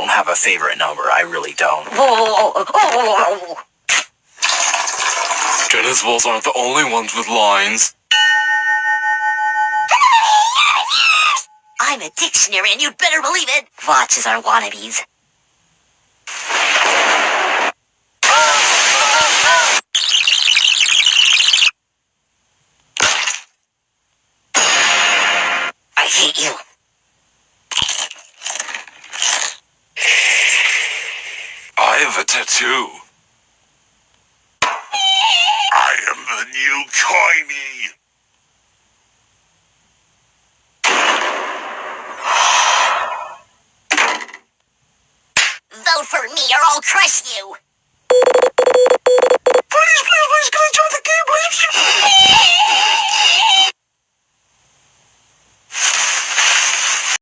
don't have a favorite number. I really don't. Tennis balls aren't the only ones with lines. I'm a dictionary, and you'd better believe it. Watches are wannabes. I hate you. I have a tattoo. I am the new Coiny. Vote for me or I'll crush you.